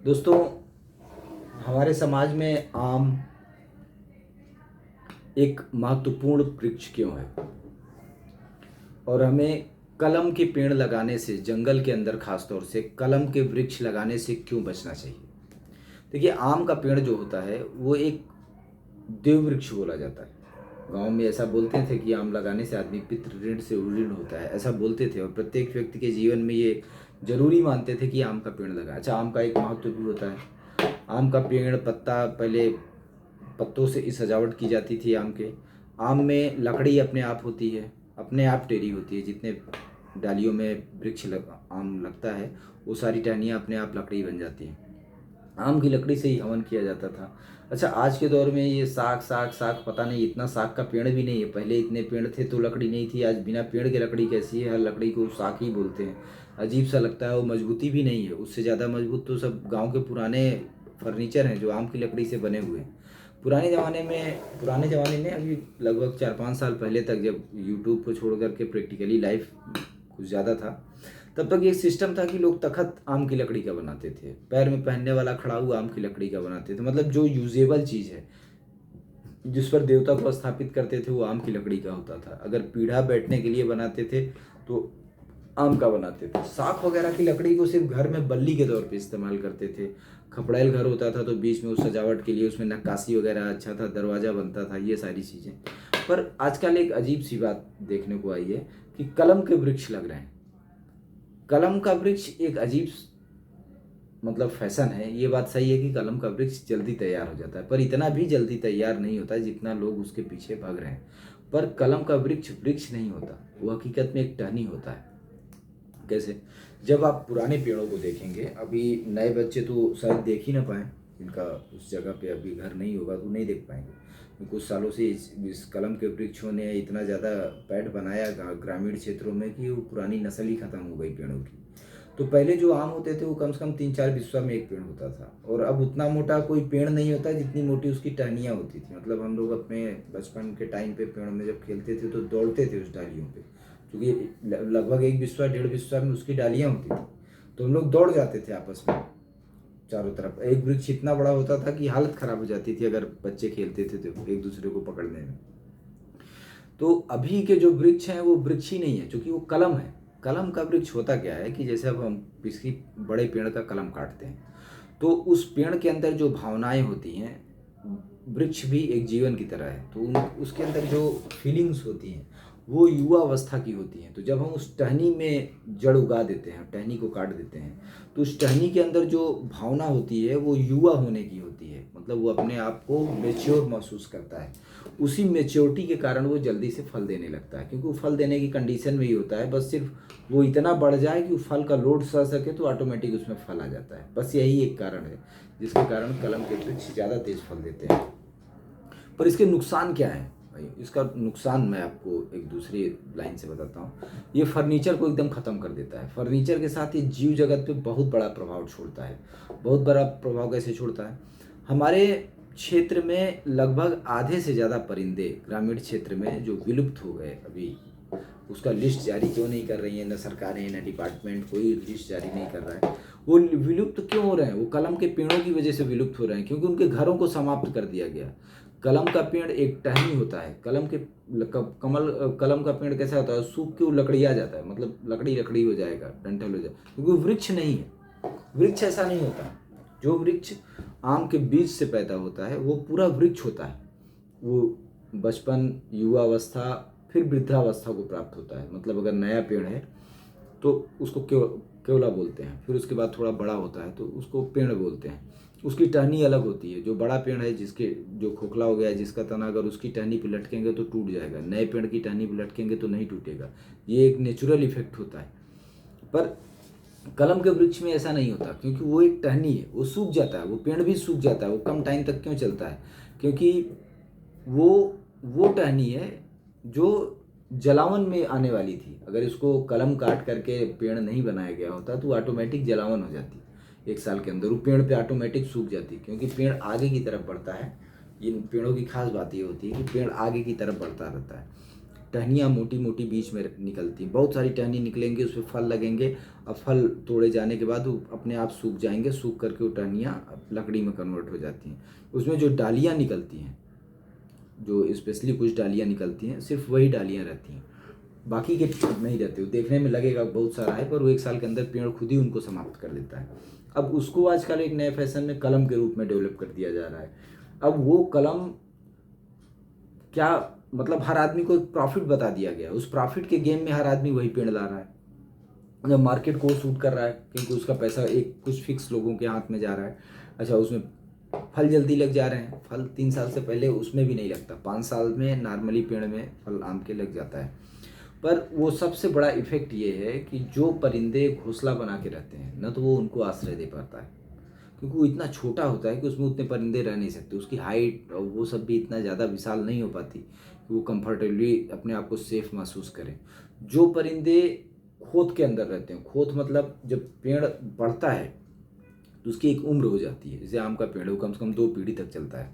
दोस्तों, हमारे समाज में आम एक महत्वपूर्ण वृक्ष क्यों है और हमें कलम के पेड़ लगाने से, जंगल के अंदर खास तौर से कलम के वृक्ष लगाने से क्यों बचना चाहिए। देखिए, आम का पेड़ जो होता है वो एक देव वृक्ष बोला जाता है। गांव में ऐसा बोलते थे कि आम लगाने से आदमी पितृ ऋण से उऋण होता है, ऐसा बोलते थे। और प्रत्येक व्यक्ति के जीवन में ये जरूरी मानते थे कि आम का पेड़ लगाए। अच्छा, आम का एक महत्व भी होता है। आम का पेड़ पत्ता, पहले पत्तों से ही सजावट की जाती थी आम के। आम में लकड़ी अपने आप होती है, अपने आप टेरी होती है। जितने डालियों में आम लगता है वो सारी टहनियाँ अपने आप लकड़ी बन जाती हैं। आम की लकड़ी से ही हवन किया जाता था। अच्छा, आज के दौर में ये साग साग साग, पता नहीं, इतना साग का पेड़ भी नहीं है। पहले इतने पेड़ थे तो लकड़ी नहीं थी। आज बिना पेड़ के लकड़ी कैसी है? हर लकड़ी को साग ही बोलते हैं। अजीब सा लगता है। वो मजबूती भी नहीं है। उससे ज़्यादा मजबूत तो सब गांव के पुराने फर्नीचर हैं जो आम की लकड़ी से बने हुए हैं। पुराने ज़माने में अभी लगभग 4-5 साल पहले तक, जब यूट्यूब को छोड़ करके प्रैक्टिकली लाइफ कुछ ज़्यादा था, तब तक ये सिस्टम था कि लोग तखत आम की लकड़ी का बनाते थे, पैर में पहनने वाला खड़ाऊ आम की लकड़ी का बनाते थे। मतलब जो यूजेबल चीज़ है, जिस पर देवता को स्थापित करते थे, वो आम की लकड़ी का होता था। अगर पीढ़ा बैठने के लिए बनाते थे तो आम का बनाते थे। साख वगैरह की लकड़ी को सिर्फ घर में बल्ली के तौर पे इस्तेमाल करते थे। खपड़ैल घर होता था तो बीच में उस सजावट के लिए उसमें नक्काशी वगैरह अच्छा था, दरवाज़ा बनता था, ये सारी चीज़ें। पर आजकल एक अजीब सी बात देखने को आई है कि कलम के वृक्ष लग रहे हैं। कलम का वृक्ष एक अजीब मतलब फैशन है। ये बात सही है कि कलम का वृक्ष जल्दी तैयार हो जाता है, पर इतना भी जल्दी तैयार नहीं होता जितना लोग उसके पीछे भाग रहे हैं। पर कलम का वृक्ष वृक्ष नहीं होता, वो हकीकत में एक टहनी होता है। कैसे? जब आप पुराने पेड़ों को देखेंगे, अभी नए बच्चे तो शायद देख ही ना पाए, इनका उस जगह पे अभी घर नहीं होगा तो नहीं देख पाएंगे। कुछ सालों से इस कलम के वृक्षों ने इतना ज़्यादा पैठ बनाया ग्रामीण क्षेत्रों में कि वो पुरानी नस्ल ही खत्म हो गई पेड़ों की। तो पहले जो आम होते थे वो कम से कम 3-4 बिस्वा में एक पेड़ होता था, और अब उतना मोटा कोई पेड़ नहीं होता जितनी मोटी उसकी टहनियाँ होती थी। मतलब हम लोग अपने बचपन के टाइम पे पेड़ में जब खेलते थे तो दौड़ते थे उस डालियों पे, क्योंकि लगभग 1 बिस्वा 1.5 बिस्वा में उसकी डालियाँ होती थी। तो हम लोग दौड़ जाते थे आपस में चारों तरफ। एक वृक्ष इतना बड़ा होता था कि हालत खराब हो जाती थी अगर बच्चे खेलते थे तो एक दूसरे को पकड़ने में। तो अभी के जो वृक्ष हैं वो वृक्ष ही नहीं है, क्योंकि वो कलम है। कलम का वृक्ष होता क्या है कि जैसे अब हम किसी बड़े पेड़ का कलम काटते हैं तो उस पेड़ के अंदर जो भावनाएं होती हैं, वृक्ष भी एक जीवन की तरह है, तो उसके अंदर जो फीलिंग्स होती हैं वो युवा अवस्था की होती हैं। तो जब हम उस टहनी में जड़ उगा देते हैं, टहनी को काट देते हैं, तो उस टहनी के अंदर जो भावना होती है वो युवा होने की होती है। मतलब वो अपने आप को मेच्योर महसूस करता है। उसी मेच्योरिटी के कारण वो जल्दी से फल देने लगता है, क्योंकि वो फल देने की कंडीशन में ही होता है। बस सिर्फ वो इतना बढ़ जाए कि वो फल का लोड सह सके तो ऑटोमेटिक उसमें फल आ जाता है। बस यही एक कारण है जिसके कारण कलम के वृक्ष ज़्यादा तेज फल देते हैं। पर इसके नुकसान क्या है भाई? इसका नुकसान मैं आपको एक दूसरी लाइन से बताता हूँ। ये फर्नीचर को एकदम ख़त्म कर देता है। फर्नीचर के साथ ये जीव जगत पे बहुत बड़ा प्रभाव छोड़ता है। बहुत बड़ा प्रभाव कैसे छोड़ता है? हमारे क्षेत्र में लगभग आधे से ज़्यादा परिंदे ग्रामीण क्षेत्र में जो विलुप्त हो गए, अभी उसका लिस्ट जारी क्यों नहीं कर रही है न सरकारें न डिपार्टमेंट, कोई लिस्ट जारी नहीं कर रहा है। वो विलुप्त क्यों हो रहे हैं? वो कलम के पेड़ों की वजह से विलुप्त हो रहे हैं, क्योंकि उनके घरों को समाप्त कर दिया गया। कलम का पेड़ एक टहनी होता है। कलम का पेड़ कैसा होता है? सूख के वो लकड़िया जाता है, मतलब लकड़ी लकड़ी हो जाएगा, डंठल हो जाएगा, क्योंकि वो वृक्ष नहीं है। वृक्ष ऐसा नहीं होता। जो वृक्ष आम के बीज से पैदा होता है वो पूरा वृक्ष होता है। वो बचपन, युवा अवस्था, फिर वृद्धावस्था को प्राप्त होता है। मतलब अगर नया पेड़ है तो उसको केवला बोलते हैं, फिर उसके बाद थोड़ा बड़ा होता है तो उसको पेड़ बोलते हैं। उसकी टहनी अलग होती है। जो बड़ा पेड़ है, जिसके जो खोखला हो गया है, जिसका तना अगर उसकी टहनी पे लटकेंगे तो टूट जाएगा, नए पेड़ की टहनी पे लटकेंगे तो नहीं टूटेगा। ये एक नेचुरल इफेक्ट होता है। पर कलम के वृक्ष में ऐसा नहीं होता, क्योंकि वो एक टहनी है, वो सूख जाता है। वो पेड़ भी सूख जाता है। वो कम टाइम तक क्यों चलता है? क्योंकि वो टहनी है जो जलावन में आने वाली थी। अगर इसको कलम काट करके पेड़ नहीं बनाया गया होता तो ऑटोमेटिक जलावन हो जाती। 1 साल के अंदर वो पेड़ पे ऑटोमेटिक सूख जाती, क्योंकि पेड़ आगे की तरफ बढ़ता है। इन पेड़ों की खास बात ये होती है कि पेड़ आगे की तरफ बढ़ता रहता है। टहनियाँ मोटी मोटी बीच में निकलती हैं, बहुत सारी टहनी निकलेंगी, उसमें फल लगेंगे। अब फल तोड़े जाने के बाद वो अपने आप सूख जाएंगे, सूख करके वो टहनियाँ लकड़ी में कन्वर्ट हो जाती हैं। उसमें जो डालियाँ निकलती हैं, जो स्पेशली कुछ डालियाँ निकलती हैं, सिर्फ वही डालियाँ रहती हैं, बाकी के नहीं रहते। वो देखने में लगेगा बहुत सारा है, पर वो 1 साल के अंदर पेड़ खुद ही उनको समाप्त कर देता है। अब उसको आजकल एक नए फैशन में कलम के रूप में डेवलप कर दिया जा रहा है। अब वो कलम क्या, मतलब हर आदमी को एक प्रॉफिट बता दिया गया, उस प्रॉफिट के गेम में हर आदमी वही पेड़ ला रहा है, जब मार्केट को सूट कर रहा है, क्योंकि उसका पैसा एक कुछ फिक्स लोगों के हाथ में जा रहा है। अच्छा, उसमें फल जल्दी लग जा रहे हैं, फल 3 साल से पहले उसमें भी नहीं लगता, 5 साल में नॉर्मली पेड़ में फल आम के लग जाता है। पर वो सबसे बड़ा इफेक्ट ये है कि जो परिंदे घोंसला बना के रहते हैं ना, तो वो उनको आश्रय दे पाता है, क्योंकि वो इतना छोटा होता है कि उसमें उतने परिंदे रह नहीं सकते। उसकी हाइट और वो सब भी इतना ज़्यादा विशाल नहीं हो पाती कि वो कंफर्टेबली अपने आप को सेफ महसूस करें। जो परिंदे खोत के अंदर रहते हैं, खोत मतलब जब पेड़ बढ़ता है तो उसकी एक उम्र हो जाती है, जैसे आम का पेड़ है, वो कम से कम 2 पीढ़ी तक चलता है।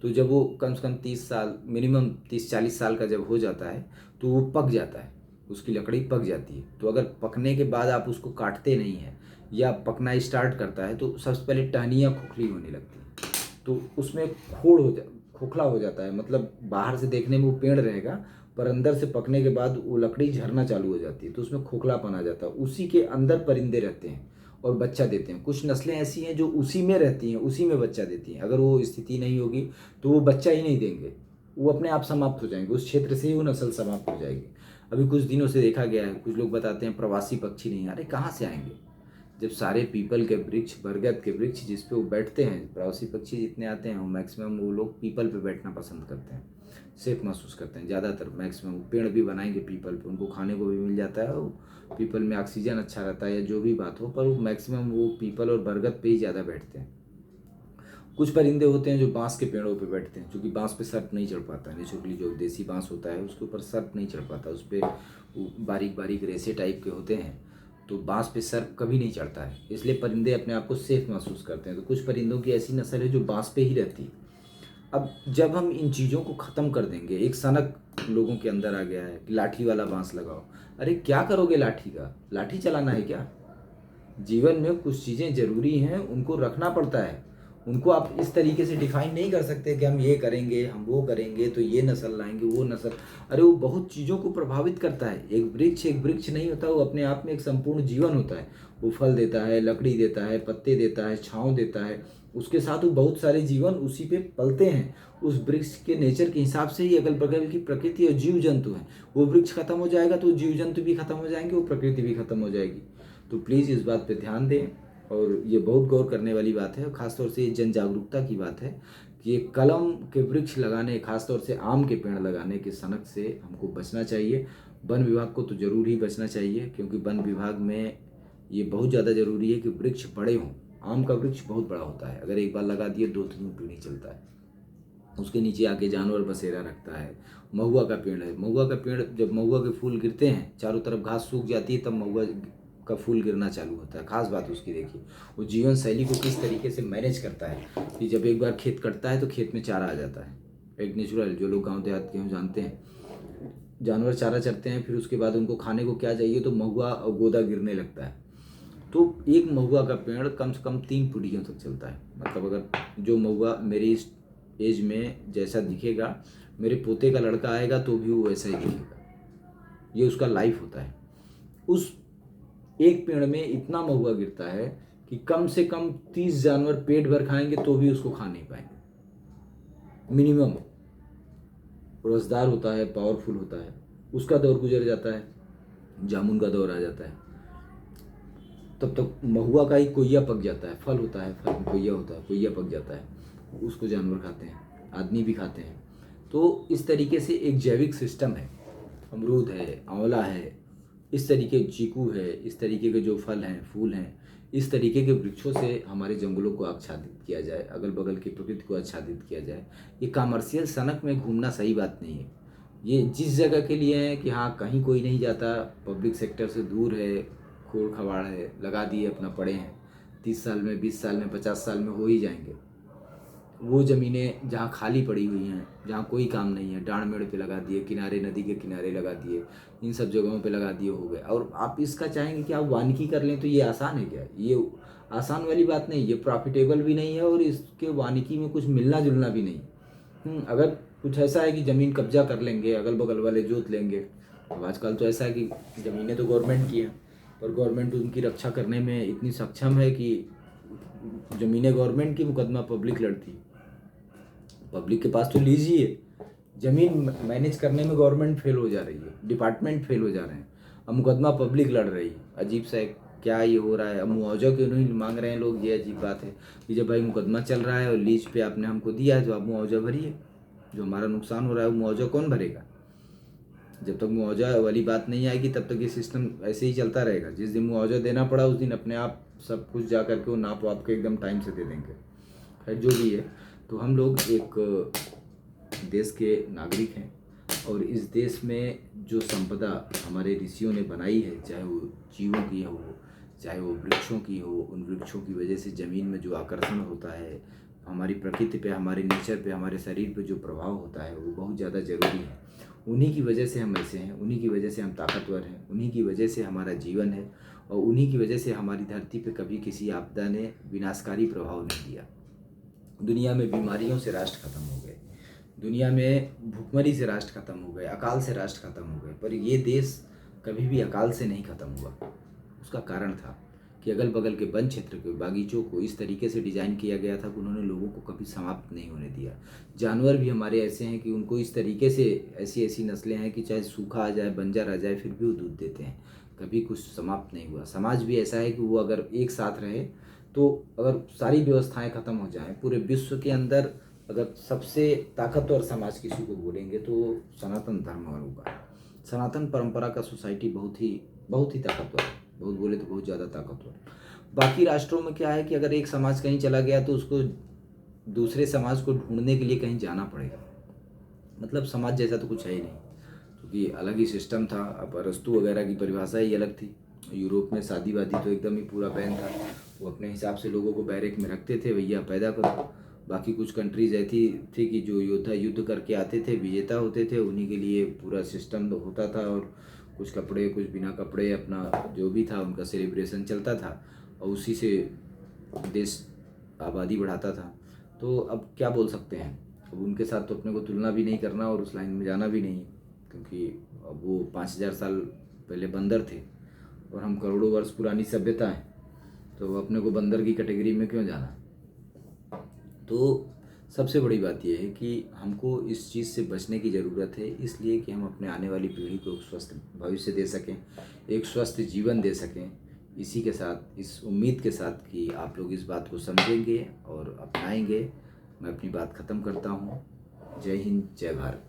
तो जब वो कम से कम 30 साल, मिनिमम 30-40 साल का जब हो जाता है, तो वो पक जाता है, उसकी लकड़ी पक जाती है। तो अगर पकने के बाद आप उसको काटते नहीं हैं या पकना स्टार्ट करता है, तो सबसे पहले टहनियाँ खोखली होने लगती हैं, तो उसमें खोखला हो जाता है। मतलब बाहर से देखने में वो पेड़ रहेगा, पर अंदर से पकने के बाद वो लकड़ी झरना चालू हो जाती है, तो उसमें खोखलापन आ जाता है। उसी के अंदर परिंदे रहते हैं और बच्चा देते हैं। कुछ नस्लें ऐसी हैं जो उसी में रहती हैं, उसी में बच्चा देती हैं। अगर वो स्थिति नहीं होगी तो वो बच्चा ही नहीं देंगे, वो अपने आप समाप्त हो जाएंगे, उस क्षेत्र से ही वो नस्ल समाप्त हो जाएगी। अभी कुछ दिनों से देखा गया है, कुछ लोग बताते हैं प्रवासी पक्षी नहीं, अरे कहाँ से आएंगे जब सारे पीपल के वृक्ष, बरगद के वृक्ष जिस पे वो बैठते हैं, प्रवासी पक्षी जितने आते हैं वो मैक्सिमम वो लोग पीपल पे बैठना पसंद करते हैं, सेफ महसूस करते हैं ज़्यादातर। मैक्सिमम पेड़ भी बनाएंगे पीपल पे, उनको खाने को भी मिल जाता है, और पीपल में ऑक्सीजन अच्छा रहता है या जो भी बात हो, पर वो मैक्सिमम वो पीपल और बरगद पे ही ज़्यादा बैठते हैं। कुछ परिंदे होते हैं जो बांस के पेड़ों पे बैठते हैं, क्योंकि बांस पे सर्प नहीं चढ़ पाता है, नेचुरली जो देसी बांस होता है उसके ऊपर सर्प नहीं चढ़ पाता, उस पर बारीक बारीक रेसे टाइप के होते हैं, तो बांस पे सर्प कभी नहीं चढ़ता है, इसलिए परिंदे अपने आप को सेफ महसूस करते हैं। तो कुछ परिंदों की ऐसी नस्ल है जो बांस पे ही रहती है। अब जब हम इन चीज़ों को ख़त्म कर देंगे, एक सनक लोगों के अंदर आ गया है कि लाठी वाला बांस लगाओ, अरे क्या करोगे लाठी का, लाठी चलाना है क्या? जीवन में कुछ चीज़ें ज़रूरी हैं, उनको रखना पड़ता है, उनको आप इस तरीके से डिफाइन नहीं कर सकते कि हम ये करेंगे, हम वो करेंगे तो ये नस्ल लाएंगे, वो नस्ल। अरे वो बहुत चीज़ों को प्रभावित करता है। एक वृक्ष नहीं होता, वो अपने आप में एक संपूर्ण जीवन होता है। वो फल देता है, लकड़ी देता है, पत्ते देता है, छाँव देता है, उसके साथ वो बहुत सारे जीवन उसी पे पलते हैं। उस वृक्ष के नेचर के हिसाब से ही अगल बगल की प्रकृति और जीव जंतु हैं। वो वृक्ष खत्म हो जाएगा तो जीव जंतु भी खत्म हो जाएंगे, वो प्रकृति भी खत्म हो जाएगी। तो प्लीज़ इस बात पे ध्यान दें, और ये बहुत गौर करने वाली बात है। खासतौर से ये जन जागरूकता की बात है कि ये कलम के वृक्ष लगाने, खासतौर से आम के पेड़ लगाने के सनक से हमको बचना चाहिए। वन विभाग को तो ज़रूर ही बचना चाहिए, क्योंकि वन विभाग में ये बहुत ज़्यादा ज़रूरी है कि वृक्ष बड़े हों। आम का वृक्ष बहुत बड़ा होता है, अगर एक बार लगा दिए 2-3 पीढ़ी चलता है। उसके नीचे आके जानवर बसेरा रखता है। महुआ का पेड़ है, महुआ का पेड़ जब महुआ के फूल गिरते हैं, चारों तरफ घास सूख जाती है, तब महुआ का फूल गिरना चालू होता है। खास बात उसकी देखिए, वो जीवन शैली को किस तरीके से मैनेज करता है कि जब एक बार खेत कटता है तो खेत में चारा आ जाता है। एक नेचुरल, जो लोग गांव देहात के हैं जानते हैं, जानवर चारा चरते हैं, फिर उसके बाद उनको खाने को क्या चाहिए, तो महुआ और गोदा गिरने लगता है। तो एक महुआ का पेड़ कम से कम 3 पीढ़ियों तक चलता है। मतलब अगर जो महुआ मेरी इस एज में जैसा दिखेगा, मेरे पोते का लड़का आएगा तो भी वो वैसा ही दिखेगा। ये उसका लाइफ होता है। उस एक पेड़ में इतना महुआ गिरता है कि कम से कम 30 जानवर पेट भर खाएंगे तो भी उसको खा नहीं पाएंगे मिनिमम। रसदार होता है, पावरफुल होता है। उसका दौर गुजर जाता है, जामुन का दौर आ जाता है, तब तक महुआ का ही कोइया पक जाता है। फल होता है, फल में कोइया होता है, कोइया पक जाता है, उसको जानवर खाते हैं, आदमी भी खाते हैं। तो इस तरीके से एक जैविक सिस्टम है। अमरूद है, आंवला है, इस तरीके चीकू है, इस तरीके के जो फल हैं, फूल हैं, इस तरीके के वृक्षों से हमारे जंगलों को आच्छादित किया जाए, अगल बगल की प्रकृति को आच्छादित किया जाए। ये कमर्शियल सनक में घूमना सही बात नहीं है। ये जिस जगह के लिए है कि हाँ कहीं कोई नहीं जाता, पब्लिक सेक्टर से दूर है, खोड़ खवाड़ है, लगा दिए अपना पड़े हैं, 30 साल में, 20 साल में, 50 साल में हो ही जाएंगे। वो ज़मीनें जहाँ खाली पड़ी हुई हैं, जहाँ कोई काम नहीं है, डाँड़ मेड़ पे लगा दिए, किनारे नदी के किनारे लगा दिए, इन सब जगहों पे लगा दिए हो गए। और आप इसका चाहेंगे कि आप वानिकी कर लें, तो ये आसान है क्या? ये आसान वाली बात नहीं, ये प्रॉफिटेबल भी नहीं है और इसके वानिकी में कुछ मिलना जुलना भी नहीं। अगर कुछ ऐसा है कि ज़मीन कब्जा कर लेंगे, अगल बगल वाले जोत लेंगे। अब आजकल तो ऐसा है कि ज़मीनें तो गवर्नमेंट की हैं, पर गवर्नमेंट उनकी रक्षा करने में इतनी सक्षम है कि ज़मीनें गवर्नमेंट की, मुकदमा पब्लिक लड़ती है। पब्लिक के पास तो लीज ही है, ज़मीन मैनेज करने में गवर्नमेंट फेल हो जा रही है, डिपार्टमेंट फेल हो जा रहे हैं, अब मुकदमा पब्लिक लड़ रही है। अजीब सा है, क्या ये हो रहा है? अब मुआवजा क्यों नहीं मांग रहे हैं लोग? ये अजीब बात है कि जब भाई मुकदमा चल रहा है और लीज पे आपने हमको दिया है तो आप मुआवजा भरिए। जो हमारा नुकसान हो रहा है वो मुआवजा कौन भरेगा? जब तक मुआवजा वाली बात नहीं आएगी तब तक ये सिस्टम ऐसे ही चलता रहेगा। जिस दिन मुआवजा देना पड़ा उस दिन अपने आप सब कुछ जा करके वो नाप वाप के एकदम टाइम से दे देंगे। खैर जो भी है, तो हम लोग एक देश के नागरिक हैं और इस देश में जो संपदा हमारे ऋषियों ने बनाई है, चाहे वो जीवों की हो, चाहे वो वृक्षों की हो, उन वृक्षों की वजह से ज़मीन में जो आकर्षण होता है, हमारी प्रकृति पे, हमारे नेचर पे, हमारे शरीर पे जो प्रभाव होता है वो बहुत ज़्यादा ज़रूरी है। उन्हीं की वजह से हम ऐसे हैं, उन्हीं की वजह से हम ताकतवर हैं, उन्हीं की वजह से हमारा जीवन है और उन्हीं की वजह से हमारी धरती पे कभी किसी आपदा ने विनाशकारी प्रभाव नहीं दिया। दुनिया में बीमारियों से राष्ट्र खत्म हो गए, दुनिया में भुखमरी से राष्ट्र खत्म हो गए, अकाल से राष्ट्र खत्म हो गए, पर ये देश कभी भी अकाल से नहीं खत्म हुआ। उसका कारण था कि अगल बगल के वन क्षेत्र के बागीचों को इस तरीके से डिज़ाइन किया गया था कि उन्होंने लोगों को कभी समाप्त नहीं होने दिया। जानवर भी हमारे ऐसे हैं कि उनको इस तरीके से ऐसी ऐसी नस्लें हैं कि चाहे सूखा आ जाए, बंजर आ जाए, फिर भी वो दूध देते हैं, कभी कुछ समाप्त नहीं हुआ। समाज भी ऐसा है कि वो अगर एक साथ रहे तो अगर सारी व्यवस्थाएं खत्म हो जाएं पूरे विश्व के अंदर, अगर सबसे ताकतवर समाज किसी को बोलेंगे तो सनातन धर्म वालों का। सनातन परंपरा का सोसाइटी बहुत ही ताकतवर है, बहुत बोले तो बहुत ज़्यादा ताकतवर। बाकी राष्ट्रों में क्या है कि अगर एक समाज कहीं चला गया तो उसको दूसरे समाज को ढूंढने के लिए कहीं जाना पड़ेगा। मतलब समाज जैसा तो कुछ है ही नहीं, क्योंकि अलग ही सिस्टम था। अब अरस्तू वगैरह की परिभाषा ही अलग थी। यूरोप में शादी वादी तो एकदम ही पूरा बैन था, वो अपने हिसाब से लोगों को बैरक में रखते थे, भैया पैदा करो। बाकी कुछ कंट्रीज ऐसी थी कि जो योद्धा युद्ध करके आते थे, विजेता होते थे, उन्हीं के लिए पूरा सिस्टम होता था और कुछ कपड़े कुछ बिना कपड़े, अपना जो भी था उनका सेलिब्रेशन चलता था और उसी से देश आबादी बढ़ाता था। तो अब क्या बोल सकते हैं, अब उनके साथ तो अपने को तुलना भी नहीं करना और उस लाइन में जाना भी नहीं, क्योंकि अब वो 5000 साल पहले बंदर थे और हम करोड़ों वर्ष पुरानी सभ्यता है, तो अपने को बंदर की कैटेगरी में क्यों जाना। तो सबसे बड़ी बात यह है कि हमको इस चीज़ से बचने की ज़रूरत है, इसलिए कि हम अपने आने वाली पीढ़ी को स्वस्थ भविष्य दे सकें, एक स्वस्थ जीवन दे सकें। इसी के साथ, इस उम्मीद के साथ कि आप लोग इस बात को समझेंगे और अपनाएंगे, मैं अपनी बात ख़त्म करता हूँ। जय हिंद, जय भारत।